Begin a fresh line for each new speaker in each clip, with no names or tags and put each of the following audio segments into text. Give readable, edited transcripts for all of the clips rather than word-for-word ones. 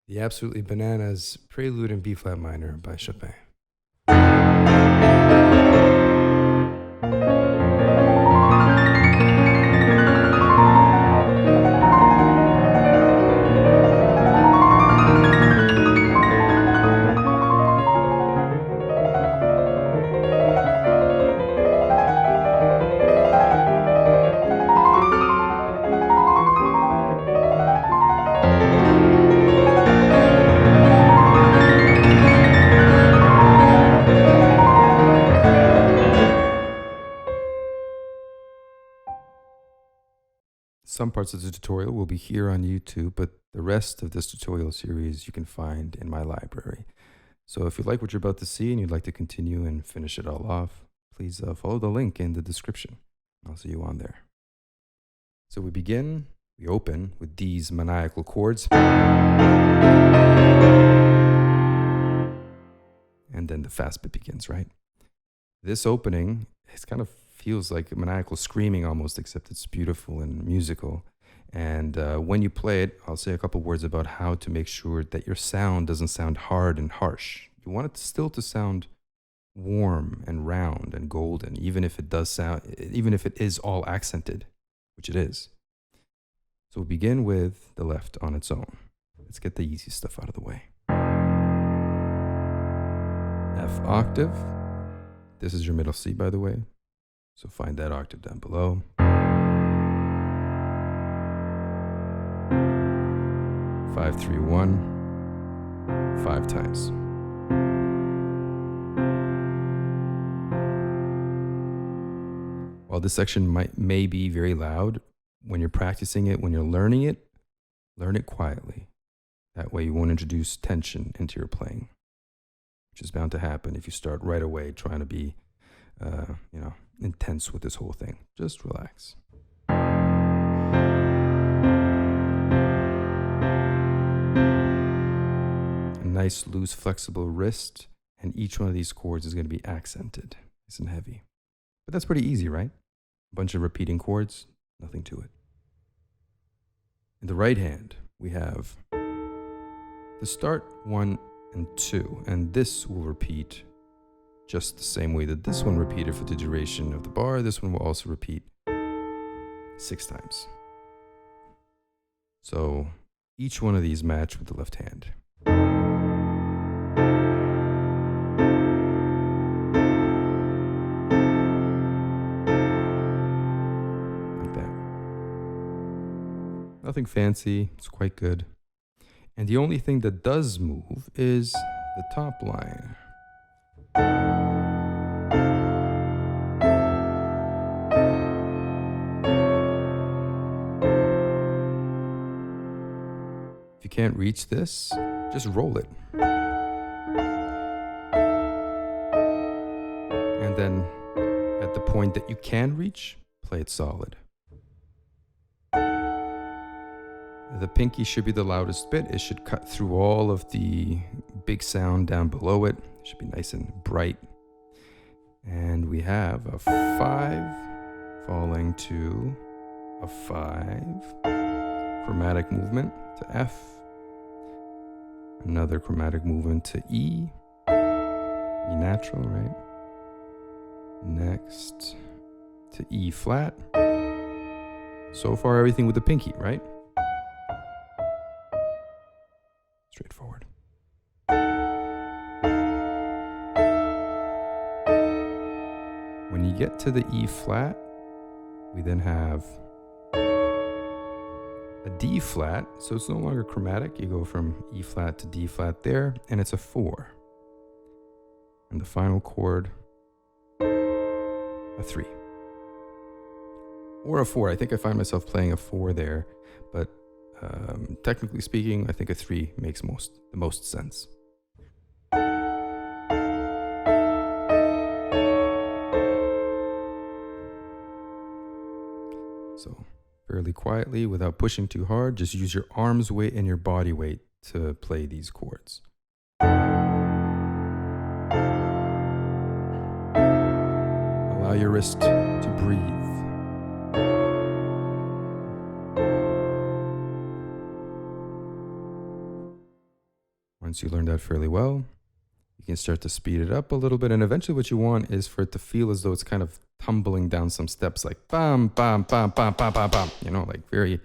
The Absolutely Bananas Prelude in B flat minor by Chopin. Some parts of the tutorial will be here on YouTube, but the rest of this tutorial series you can find in my library. So if you like what you're about to see and you'd like to continue and finish it all off, please follow the link in the description. I'll see you on there. So we open with these maniacal chords. And then the fast bit begins, right? This opening, it kind of feels like maniacal screaming almost, except it's beautiful and musical. And when you play it, I'll say a couple words about how to make sure that your sound doesn't sound hard and harsh. You want it still to sound warm and round and golden, even if it is all accented, which it is. So we begin with the left on its own. Let's get the easy stuff out of the way. F octave. This is your middle C, by the way. So find that octave down below. 5, 3, 1, 5 times. While this section may be very loud, when you're practicing it, when you're learning it, learn it quietly. That way you won't introduce tension into your playing, which is bound to happen if you start right away trying to be, intense with this whole thing. Just relax. A nice, loose, flexible wrist, and each one of these chords is going to be accented. Nice and heavy. But that's pretty easy, right? A bunch of repeating chords, nothing to it. In the right hand, we have the start 1 and 2, and this will repeat just the same way that this one repeated for the duration of the bar. This one will also repeat 6 times. So each one of these match with the left hand. Like that. Nothing fancy, it's quite good. And the only thing that does move is the top line. If you can't reach this, just roll it. And then at the point that you can reach, play it solid. The pinky should be the loudest bit. It should cut through all of the big sound down below it. It should be nice and bright. And we have a 5 falling to a 5. Chromatic movement to F. Another chromatic movement to E. E natural, right? Next to E flat. So far, everything with the pinky, right? Straightforward. When you get to the E flat, we then have a D flat, so it's no longer chromatic. You go from E flat to D flat there, and it's a 4. And the final chord, a 3. Or a 4. I think I find myself playing a 4 there, but technically speaking, I think a 3 makes the most sense. So fairly quietly, without pushing too hard, just use your arm's weight and your body weight to play these chords. Allow your wrist to breathe. Once you learn that fairly well, you can start to speed it up a little bit. And eventually what you want is for it to feel as though it's kind of tumbling down some steps, like bam, bam, bam, bam, bam, bam, bam, like very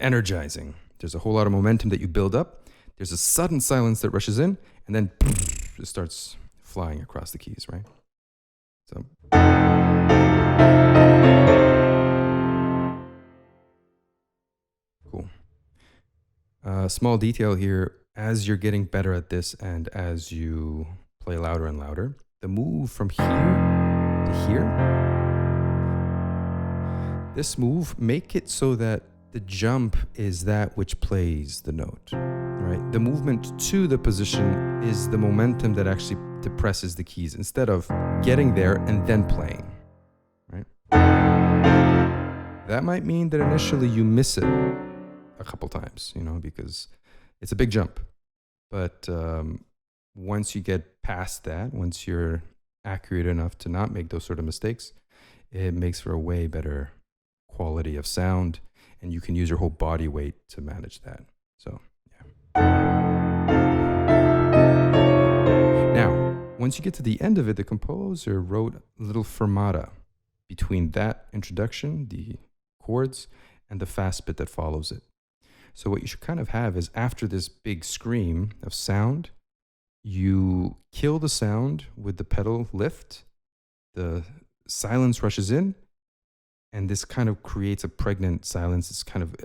energizing. There's a whole lot of momentum that you build up. There's a sudden silence that rushes in, and then it starts flying across the keys, right? So. Cool. Small detail here, as you're getting better at this and as you play louder and louder, the move from here to here, this move, make it so that the jump is that which plays the note, right? The movement to the position is the momentum that actually depresses the keys instead of getting there and then playing, right? That might mean that initially you miss it a couple times, because it's a big jump. But once you get past that, once you're accurate enough to not make those sort of mistakes, it makes for a way better quality of sound, and you can use your whole body weight to manage that. So, yeah. Now, once you get to the end of it, the composer wrote a little fermata between that introduction, the chords, and the fast bit that follows it. So what you should kind of have is, after this big scream of sound, you kill the sound with the pedal lift, the silence rushes in, and this kind of creates a pregnant silence, this kind of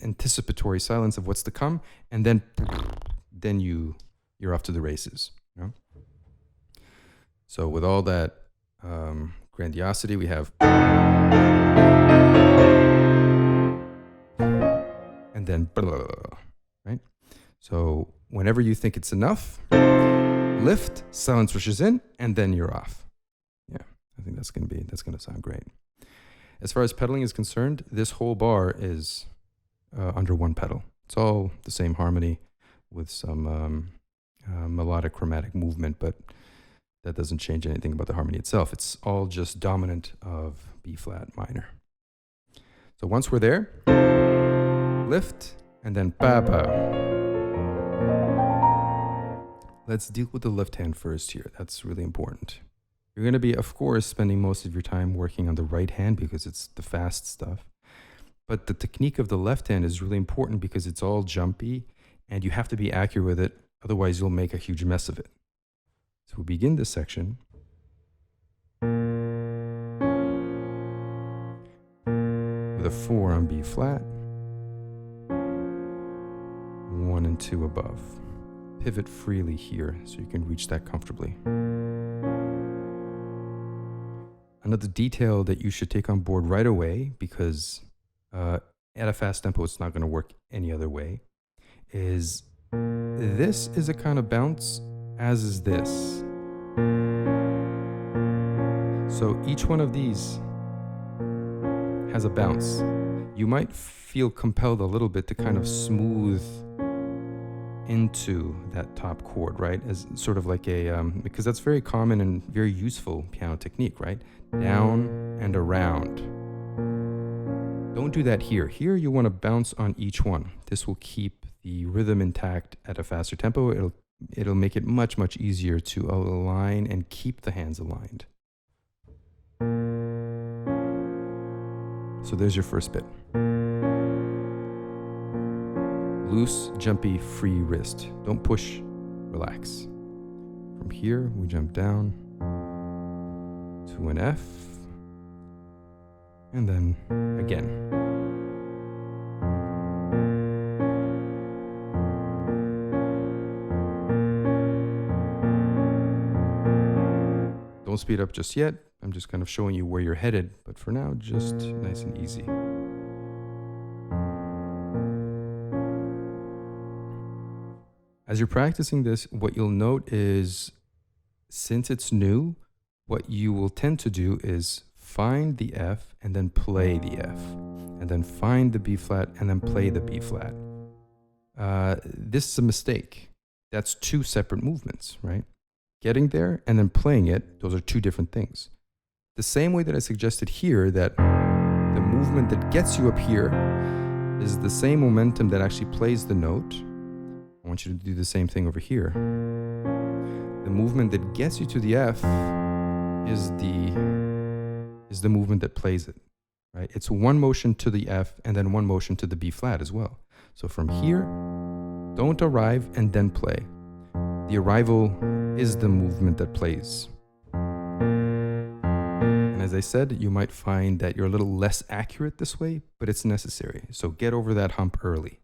anticipatory silence of what's to come, and then you're off to the races. So with all that grandiosity, we have, and then, right? So whenever you think it's enough, lift, silence rushes in, and then you're off. Yeah, I think that's gonna sound great. As far as pedaling is concerned, this whole bar is under one pedal. It's all the same harmony with some melodic chromatic movement, but that doesn't change anything about the harmony itself. It's all just dominant of B flat minor. So once we're there, lift, and then ba-ba. Let's deal with the left hand first here. That's really important. You're going to be, of course, spending most of your time working on the right hand because it's the fast stuff. But the technique of the left hand is really important because it's all jumpy and you have to be accurate with it. Otherwise, you'll make a huge mess of it. So we begin this section with a 4 on B flat, 1 and 2 above. Pivot freely here so you can reach that comfortably. Another detail that you should take on board right away, because at a fast tempo it's not going to work any other way, is this is a kind of bounce, as is this. So each one of these has a bounce. You might feel compelled a little bit to kind of smooth into that top chord, right? As sort of like a, because that's very common and very useful piano technique, right? Down and around. Don't do that here. Here you want to bounce on each one. This will keep the rhythm intact at a faster tempo. It'll make it much, much easier to align and keep the hands aligned. So there's your first bit. Loose, jumpy, free wrist. Don't push, relax. From here, we jump down to an F, and then again. Don't speed up just yet. I'm just kind of showing you where you're headed, but for now, just nice and easy. As you're practicing this, what you'll note is, since it's new, what you will tend to do is find the F and then play the F, and then find the B flat and then play the B flat. This is a mistake. That's two separate movements, right? Getting there and then playing it, those are two different things. The same way that I suggested here, that the movement that gets you up here is the same momentum that actually plays the note. I want you to do the same thing over here. The movement that gets you to the F is the movement that plays it, right? It's one motion to the F and then one motion to the B flat as well. So from here, don't arrive and then play. The arrival is the movement that plays. And as I said, you might find that you're a little less accurate this way, but it's necessary. So get over that hump early.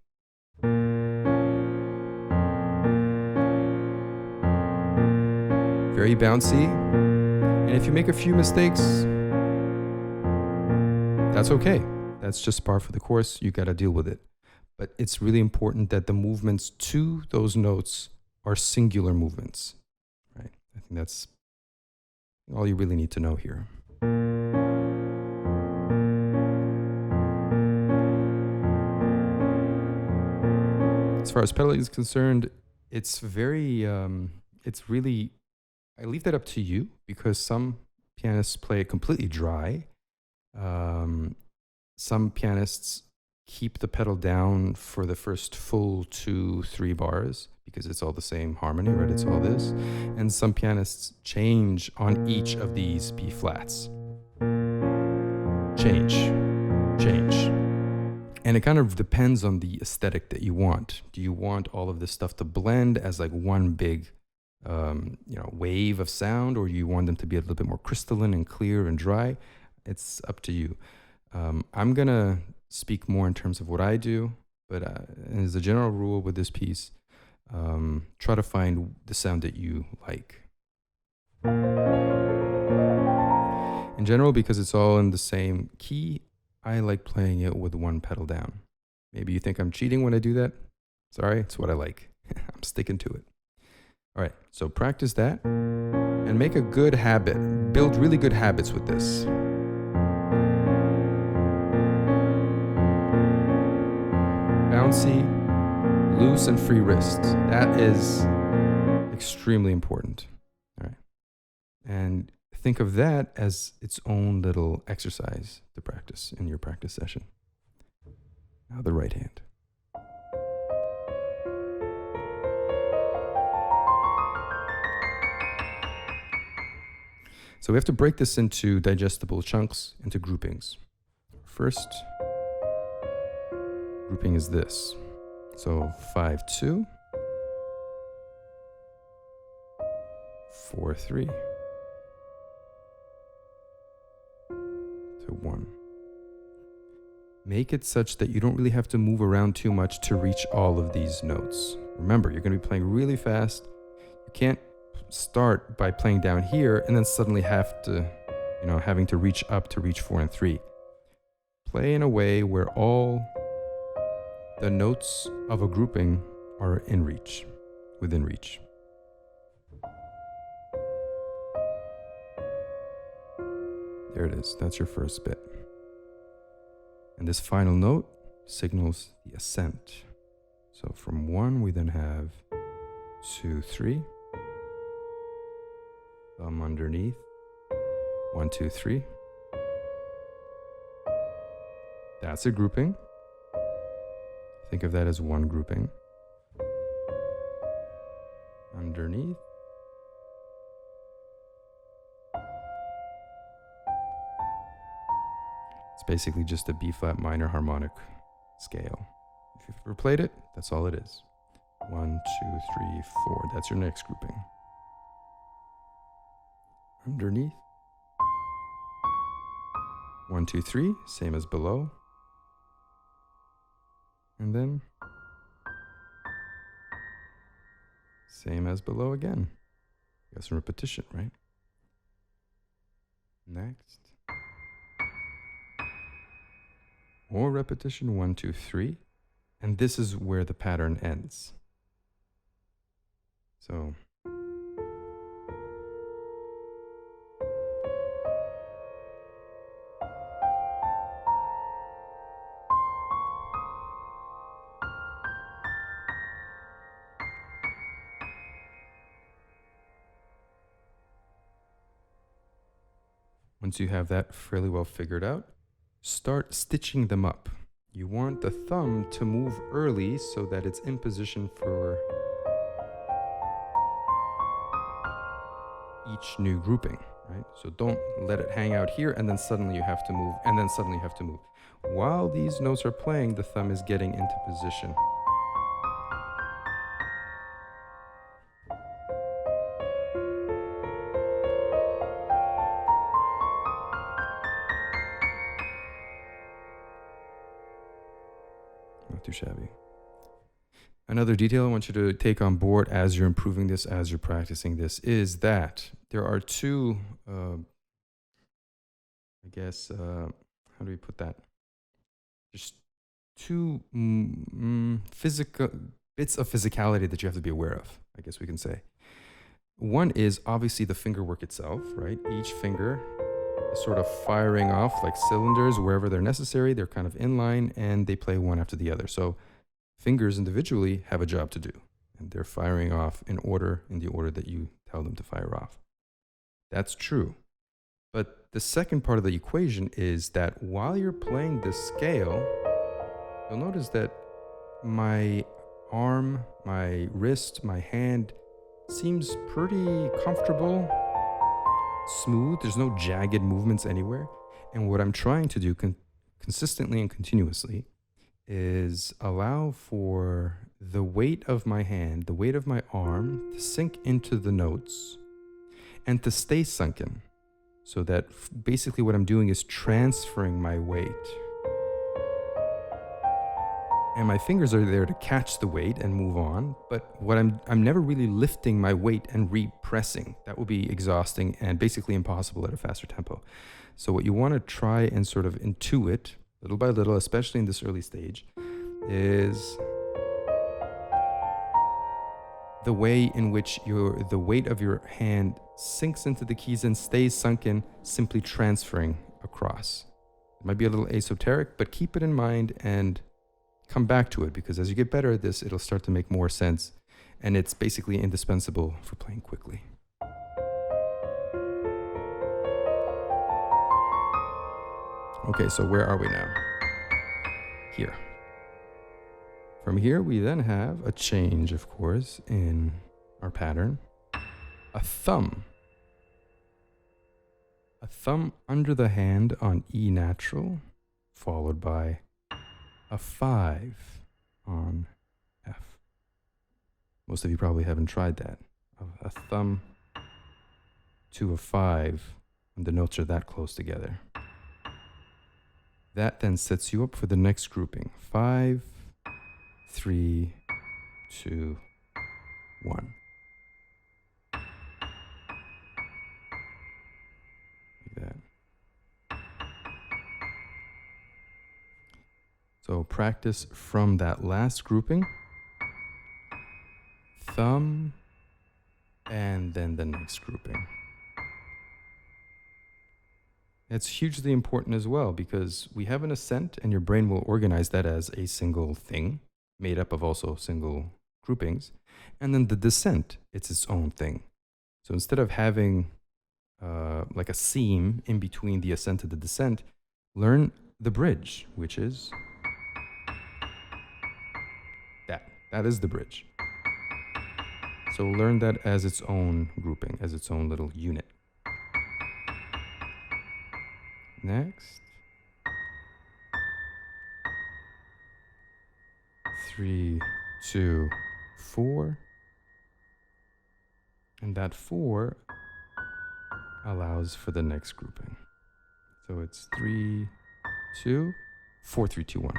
Very bouncy. And if you make a few mistakes, that's okay. That's just par for the course. You got to deal with it. But it's really important that the movements to those notes are singular movements, right? I think that's all you really need to know here. As far as pedaling is concerned, it's really, I leave that up to you because some pianists play it completely dry. Some pianists keep the pedal down for the first full 2-3 bars because it's all the same harmony, right? It's all this. And some pianists change on each of these B flats. Change. And it kind of depends on the aesthetic that you want. Do you want all of this stuff to blend as like one big wave of sound, or you want them to be a little bit more crystalline and clear and dry? It's up to you. I'm gonna speak more in terms of what I do, but as a general rule with this piece, try to find the sound that you like. In general, because it's all in the same key, I like playing it with one pedal down. Maybe you think I'm cheating when I do that. Sorry, it's what I like. I'm sticking to it. All right, so practice that and make a good habit. Build really good habits with this. Bouncy, loose and free wrist. That is extremely important. All right. And think of that as its own little exercise to practice in your practice session. Now the right hand. So we have to break this into digestible chunks, into groupings. First grouping is this. So 5-2, 4-3, to 1. Make it such that you don't really have to move around too much to reach all of these notes. Remember, you're going to be playing really fast. You can't start by playing down here and then suddenly having to reach up to reach 4 and 3. Play in a way where all the notes of a grouping are within reach. There it is. That's your first bit. And this final note signals the ascent. So from 1, we then have 2, 3. Thumb underneath. 1, 2, 3. That's a grouping. Think of that as one grouping. Underneath. It's basically just a B flat minor harmonic scale. If you've ever played it, that's all it is. 1, 2, 3, 4. That's your next grouping. Underneath. 1, 2, 3, same as below. And then same as below again. Got some repetition, right? Next. More repetition, 1, 2, 3. And this is where the pattern ends. So once you have that fairly well figured out, start stitching them up. you want the thumb to move early so that it's in position for each new grouping, right? So don't let it hang out here and then suddenly you have to move, and then suddenly you have to move. While these notes are playing, the thumb is getting into position. Not too shabby. Another detail I want you to take on board as you're improving this, as you're practicing this, is that there are two, how do we put that? Just two physical bits of physicality that you have to be aware of, I guess we can say. One is obviously the finger work itself, right? Each finger is sort of firing off like cylinders wherever they're necessary. They're kind of in line and they play one after the other. So fingers individually have a job to do, and they're firing off in the order that you tell them to fire off. That's true. But the second part of the equation is that while you're playing this scale, you'll notice that my arm, my wrist, my hand seems pretty comfortable, smooth. There's no jagged movements anywhere. And what I'm trying to do consistently and continuously is allow for the weight of my hand, the weight of my arm to sink into the notes and to stay sunken. So that basically what I'm doing is transferring my weight. And my fingers are there to catch the weight and move on, but what I'm never really lifting my weight and repressing. That will be exhausting and basically impossible at a faster tempo. So what you want to try and sort of intuit little by little, especially in this early stage, is the way in which the weight of your hand sinks into the keys and stays sunken, simply transferring across. It might be a little esoteric, but keep it in mind and come back to it, because as you get better at this, it'll start to make more sense, and it's basically indispensable for playing quickly. Okay, so where are we now? Here. From here, we then have a change, of course, in our pattern. A thumb. A thumb under the hand on E natural, followed by a 5 on F. Most of you probably haven't tried that. A thumb to a 5 when the notes are that close together. That then sets you up for the next grouping. 5, 3, 2, 1. Like that. So practice from that last grouping. Thumb, and then the next grouping. It's hugely important as well, because we have an ascent and your brain will organize that as a single thing made up of also single groupings. And then the descent, it's its own thing. So instead of having like a seam in between the ascent and the descent, learn the bridge, which is that. That is the bridge. So learn that as its own grouping, as its own little unit. Next. 3, 2, 4. And that 4 allows for the next grouping. So it's 3, 2, 4, 3, 2, 1.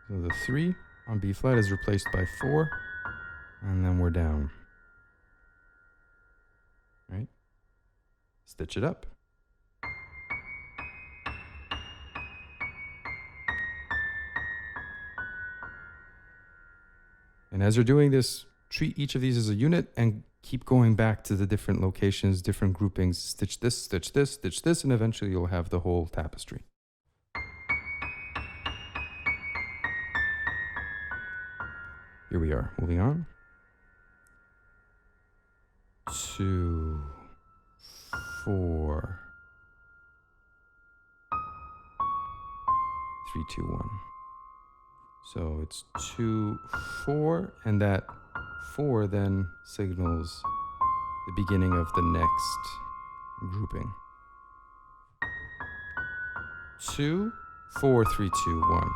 So the 3 on B flat is replaced by 4, and then we're down. Right? Stitch it up. And as you're doing this, treat each of these as a unit and keep going back to the different locations, different groupings. Stitch this, stitch this, stitch this, and eventually you'll have the whole tapestry. Here we are, moving on. 2, 4, 3, 2, 1. So it's 2, 4, and that 4 then signals the beginning of the next grouping. 2, 4, 3, 2, 1.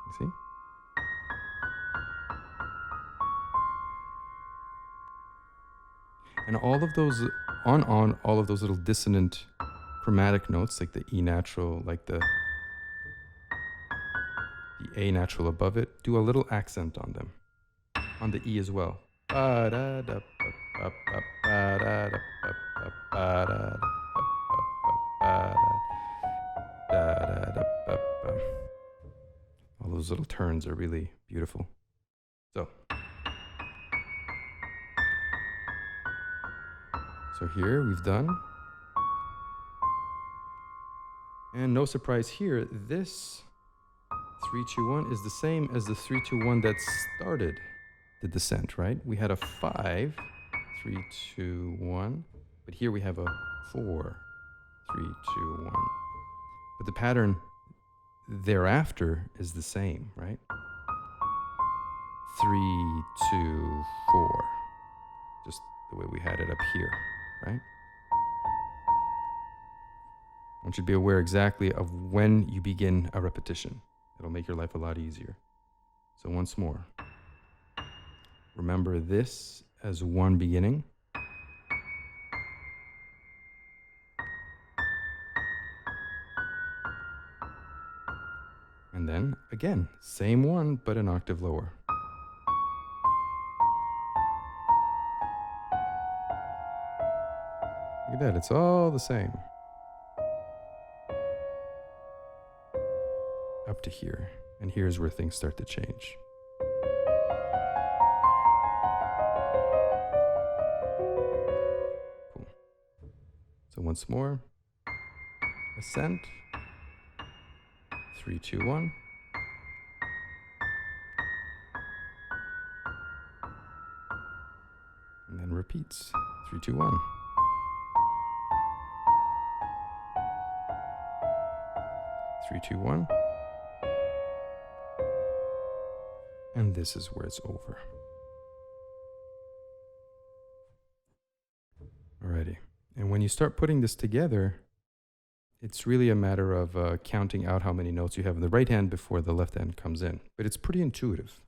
You see? And all of those on all of those little dissonant chromatic notes, like the E natural, like the A natural above it, do a little accent on them, on the E as well. All those little turns are really beautiful. So here we've done. And no surprise here, this 3, 2, 1 is the same as the 3, 2, 1 that started the descent, right? We had a 5, 3, 2, 1, but here we have a 4, 3, 2, 1. But the pattern thereafter is the same, right? 3, 2, 4. Just the way we had it up here, right? I want you to be aware exactly of when you begin a repetition. It'll make your life a lot easier. So once more, remember this as one beginning. And then, again, same one, but an octave lower. Look at that, it's all the same. Up to here. And here's where things start to change. Cool. So once more, ascent. 3, 2, 1. And then repeats. 3, 2, 1. 3, 2, 1. And this is where it's over. Alrighty. And when you start putting this together, it's really a matter of counting out how many notes you have in the right hand before the left hand comes in. But it's pretty intuitive.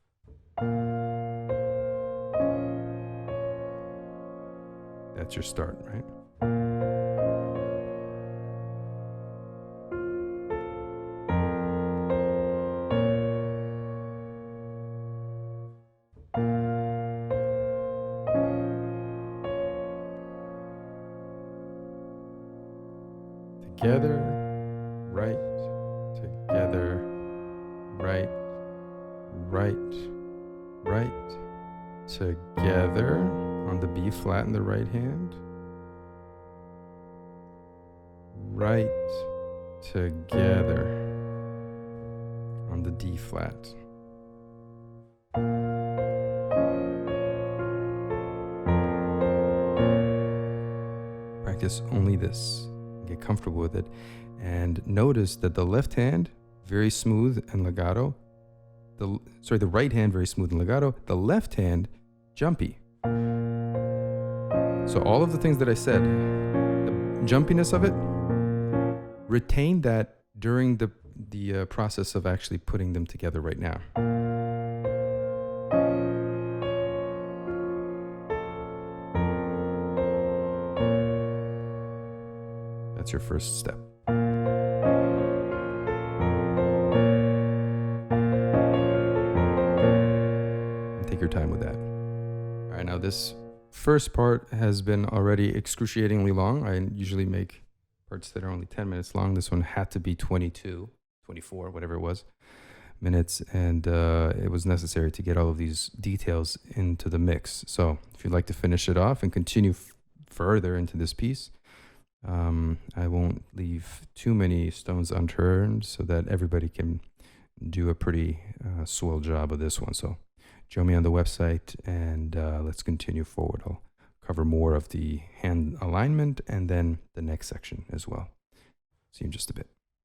That's your start, right? Together, right, together, right, right, right, together on the B flat in the right hand, right, together on the D flat. Practice only this. Get comfortable with it, and notice that the left hand very smooth and legato, the right hand very smooth and legato, the left hand jumpy. So all of the things that I said, the jumpiness of it, retain that during the process of actually putting them together right now. That's your first step. And take your time with that. All right, now this first part has been already excruciatingly long. I usually make parts that are only 10 minutes long. This one had to be 22, 24, whatever it was, minutes. And it was necessary to get all of these details into the mix. So if you'd like to finish it off and continue further into this piece, I won't leave too many stones unturned so that everybody can do a pretty swell job of this one. So join me on the website, and let's continue forward. I'll cover more of the hand alignment and then the next section as well. See you in just a bit.